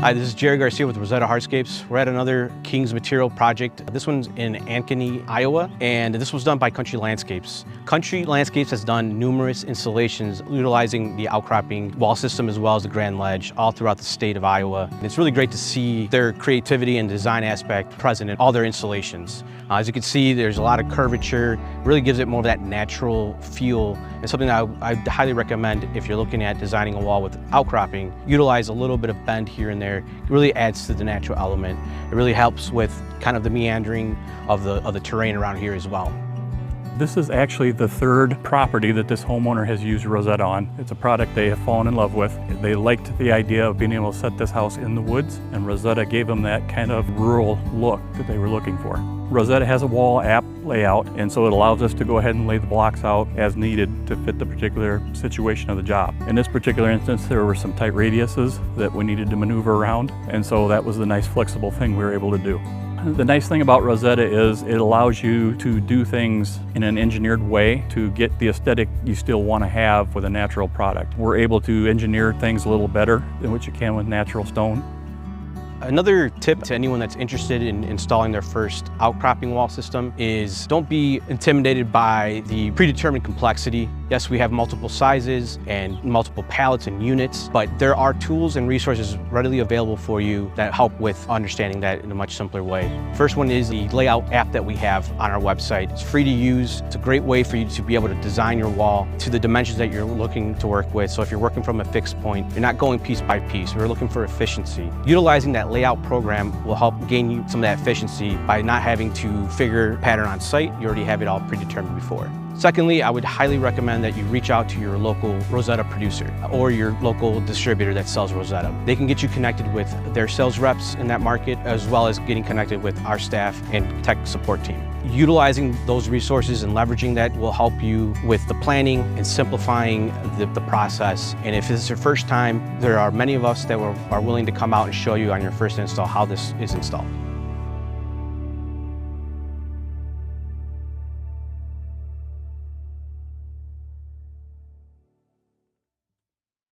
Hi, this is Gerry Garcia with Rosetta Hardscapes. We're at another King's Material project. This one's in Ankeny, Iowa, and this was done by Country Landscapes. Country Landscapes has done numerous installations utilizing the outcropping wall system as well as the Grand Ledge all throughout the state of Iowa. And it's really great to see their creativity and design aspect present in all their installations. As you can see, there's a lot of curvature. It really gives it more of that natural feel, and something that I highly recommend if you're looking at designing a wall with outcropping. Utilize a little bit of bend here and there. It really adds to the natural element. It really helps with kind of the meandering of the terrain around here as well. This is actually the third property that this homeowner has used Rosetta on. It's a product they have fallen in love with. They liked the idea of being able to set this house in the woods, and Rosetta gave them that kind of rural look that they were looking for. Rosetta has a wall app layout, and so it allows us to go ahead and lay the blocks out as needed to fit the particular situation of the job. In this particular instance, there were some tight radiuses that we needed to maneuver around, and so that was the nice flexible thing we were able to do. The nice thing about Rosetta is it allows you to do things in an engineered way to get the aesthetic you still want to have with a natural product. We're able to engineer things a little better than what you can with natural stone. Another tip to anyone that's interested in installing their first outcropping wall system is don't be intimidated by the predetermined complexity. Yes, we have multiple sizes and multiple pallets and units, but there are tools and resources readily available for you that help with understanding that in a much simpler way. First one is the layout app that we have on our website. It's free to use. It's a great way for you to be able to design your wall to the dimensions that you're looking to work with. So if you're working from a fixed point, you're not going piece by piece. We're looking for efficiency. Utilizing that layout program will help gain you some of that efficiency by not having to figure pattern on site. You already have it all predetermined before. Secondly, I would highly recommend that you reach out to your local Rosetta producer or your local distributor that sells Rosetta. They can get you connected with their sales reps in that market, as well as getting connected with our staff and tech support team. Utilizing those resources and leveraging that will help you with the planning and simplifying the process. And if this is your first time, there are many of us that are willing to come out and show you on your first install how this is installed.